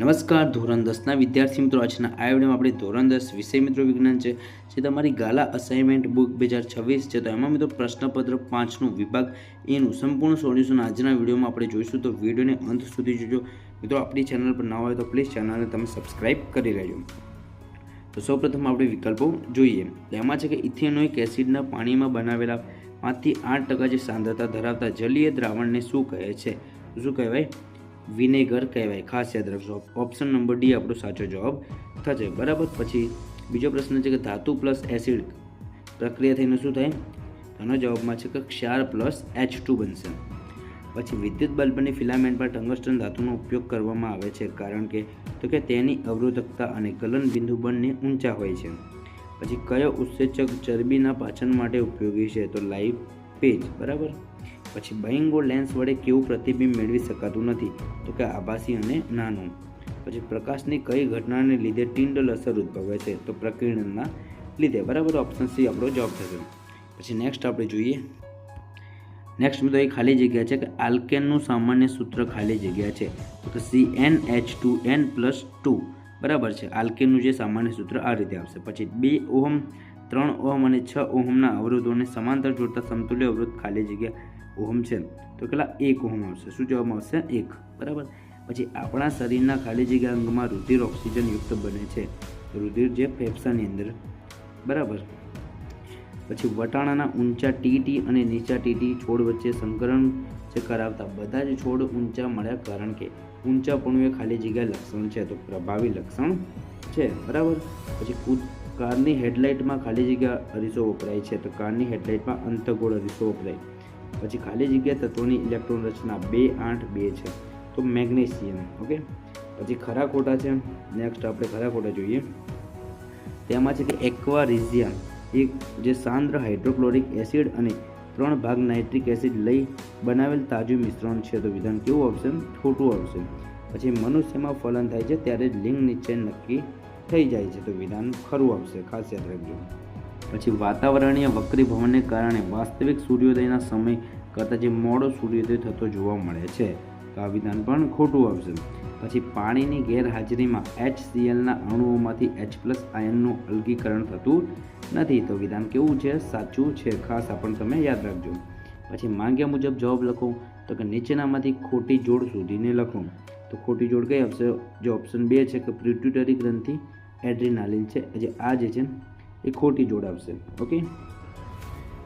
નમસ્કાર ધોરણ 10ના વિદ્યાર્થી મિત્રો, આજના આ વિડીયોમાં આપણે ધોરણ 10 વિષય મિત્રો વિજ્ઞાન છે જે તમારી ગાલા અસાઇનમેન્ટ બુક 2026 છે. તો એમાં મિત્રો પ્રશ્નપત્ર 5નું વિભાગ એનું સંપૂર્ણ સોલ્યુશન આજના વિડીયોમાં આપણે જોઈશું. તો વિડીયોને અંત સુધી જોજો. મિત્રો આપણી ચેનલ પર નવા હોય તો પ્લીઝ ચેનલને તમે સબસ્ક્રાઇબ કરી લેજો. તો સૌપ્રથમ આપણે વિકલ્પો જોઈએ. એમાં છે કે ઇથેનોઇક એસિડના પાણીમાં બનાવેલા 5 થી 8% જે સાંદ્રતા ધરાવતા જલીય દ્રાવણને શું કહે છે? શું કહેવાય? વિનેગર કહેવાય. ખાસ યાદ રાખજો. ઓપ્શન નંબર ડી આપણો સાચો જવાબ થશે. બરાબર. પછી બીજો પ્રશ્ન છે કે ધાતુ પ્લસ એસિડ પ્રક્રિયા થઈને શું થાય? આનો જવાબમાં છે કે ક્ષાર પ્લસ H2 બનશે. પછી વિદ્યુત બલ્બની ફિલામેન્ટ પર ટંગસ્ટન ધાતુનો ઉપયોગ કરવામાં આવે છે કારણ કે તેની અવરોધકતા અને ગલન બિંદુ બંને ઊંચા હોય છે. પછી કયો ઉત્સેચક ચરબીના પાચન માટે ઉપયોગી છે? તો લાઇપેજ. બરાબર. પછી બઇંગો લેન્સ વડે કેવું પ્રતિબિંબ મેળવી શકાતું નથી? તો કે આભાસી અને નાનું. પછી પ્રકાશની કઈ ઘટનાને લીધે ટિન્ડલ અસર ઉદ્ભવે છે? તો પ્રકીર્ણનના લીધે. બરાબર. ઓપ્શન સી આપણો જવાબ થશે. પછી નેક્સ્ટ આપણે જોઈએ. નેક્સ્ટ મિત્રો એક ખાલી જગ્યા છે કે આલ્કેનનું સામાન્ય સૂત્ર ખાલી જગ્યા છે તો કે CnH2n+2. બરાબર છે. આલ્કેનનું જે સામાન્ય સૂત્ર આ રીતે આવશે. પછી 2 ઓહમ 3 ઓહમ અને 6 ઓહમના અવરોધોને સમાંતર જોડતા સમતુલ્ય અવરોધ ખાલી જગ્યા ઓહમ છે તો કેટલા? 1 ઓહમ આવશે. શું જવાબ આવશે? 1. બરાબર. પછી આપણા શરીરના ખાલી જગ્યા અંગમાં રુધિર ઓક્સિજન યુક્ત બને છે. રુધિર જે ફેફસાની અંદર. બરાબર. પછી વટાણાના ઊંચા ટીટી અને નીચા ટીટી છોડ વચ્ચે સંકરણ જે કરાવતા બધા જ છોડ ઊંચા મળ્યા કારણ કે ઊંચાપણું એ ખાલી જગ્યા લક્ષણ છે. તો પ્રભાવી લક્ષણ છે. બરાબર. પછી કારની હેડલાઇટમાં ખાલી જગ્યા અરીસો વપરાય છે તો કારની હેડલાઇટમાં અંતઃગોળ અરીસો વપરાય. પછી ખાલી જગ્યા તત્વોની ઇલેક્ટ્રોન રચના 2 8 2 છે તો મેગ્નેશિયમ. ઓકે. પછી ખરા ખોટા છે. નેક્સ્ટ આપણે ખરા ખોટા જોઈએ. તેમાં છે કે એક્વા રિઝિયા એક જે સાંદ્ર હાઇડ્રોક્લોરિક એસિડ અને 3 ભાગ નાઇટ્રિક એસિડ લઈ બનાવેલ તાજું મિશ્રણ છે તો વિધાન કેવું આવશે? ખોટું આવશે. પછી મનુષ્યમાં ફલન થાય છે ત્યારે લિંગ નિશ્ચય નક્કી થઈ જાય છે તો વિધાન ખરું આવશે. ખાસ યાદ રાખજો. પછી વાતાવરણીય વક્રીભવનને કારણે વાસ્તવિક સૂર્યોદયના સમય કરતાં જે મોડો સૂર્યોદય થતો જોવા મળે છે તો આ વિધાન પણ ખોટું આવશે. પછી પાણીની ગેરહાજરીમાં HClના અણુઓમાંથી H+ આયનનું અલગીકરણ થતું નથી તો વિધાન કેવું છે? સાચું છે. ખાસ આ પણ તમે યાદ રાખજો. પછી માંગ્યા મુજબ જવાબ લખો તો કે નીચેનામાંથી ખોટી જોડ શોધીને લખો. તો ખોટી જોડ કઈ આવશે? જે ઓપ્શન 2 છે કે પિટ્યુટરી ગ્રંથિ એડ્રીનાલિન છે જે આ જે છે એ ખોટી જોડ આવશે. ઓકે.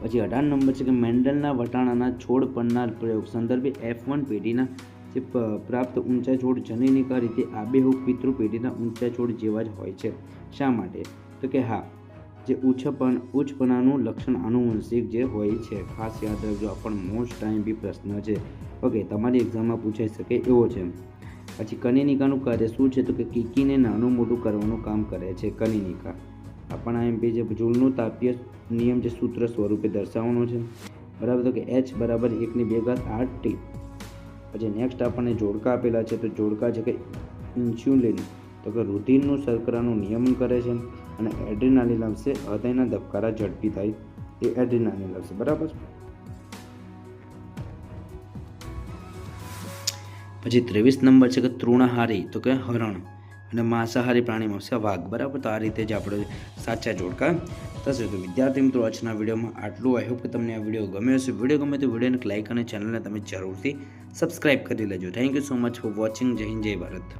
પછી 18 નંબર છે કે મેન્ડલના વટાણાના છોડ પરના પ્રયોગ સંદર્ભે F1 પેઢીના જે પ્રાપ્ત ઊંચા છોડ જનીનિકા રીતે આબેહૂબ પિતૃ પેઢીના ઊંચા છોડ જેવા જ હોય છે. શા માટે? તો કે હા, જે ઉચ્ચપણાનું લક્ષણ આનુવંશિક જે હોય છે. ખાસ યાદ રાખજો. આ પણ મોસ્ટ ટાઈમ બી પ્રશ્ન છે. ઓકે. તમારી એક્ઝામમાં પૂછાઈ શકે એવો છે. પછી કનિનિકાનું કાર્ય શું છે? તો કે કીકીને નાનું મોટું કરવાનું કામ કરે છે કનિનિકા. આપણા MP જે જૂલનું તાપીય નિયમ જે સૂત્ર સ્વરૂપે દર્શાવવાનો છે. બરાબર. તો કે H = 1/2 RT. પછી નેક્સ્ટ આપણને જોડકા આપેલા છે તો જોડકા છે કે ઇન્સ્યુલિન તો કે રુધિરનું શર્કરાનું નિયમન કરે છે અને એડ્રીનાલિન આવશે હૃદયના ધબકારા ઝડપી થાય એ એડ્રીનાલિન આવશે. બરાબર. પછી 23 નંબર છે કે તૃણાહારી તો કે હરણ અને માંસાહારી પ્રાણીમાં આવશે વાઘ. બરાબર. તો આ રીતે જ આપણે સાચા જોડકા થશે. તો વિદ્યાર્થી મિત્રો આજના વિડીયોમાં આટલું. આઈ હોપ કે તમને આ વિડીયો ગમ્યો હશે. વિડીયો ગમે તો વિડીયોને લાઇક અને ચેનલને તમે જરૂરથી સબસ્ક્રાઇબ કરી લેજો. Thank you so much for watching. જય હિન્દ, જય ભારત.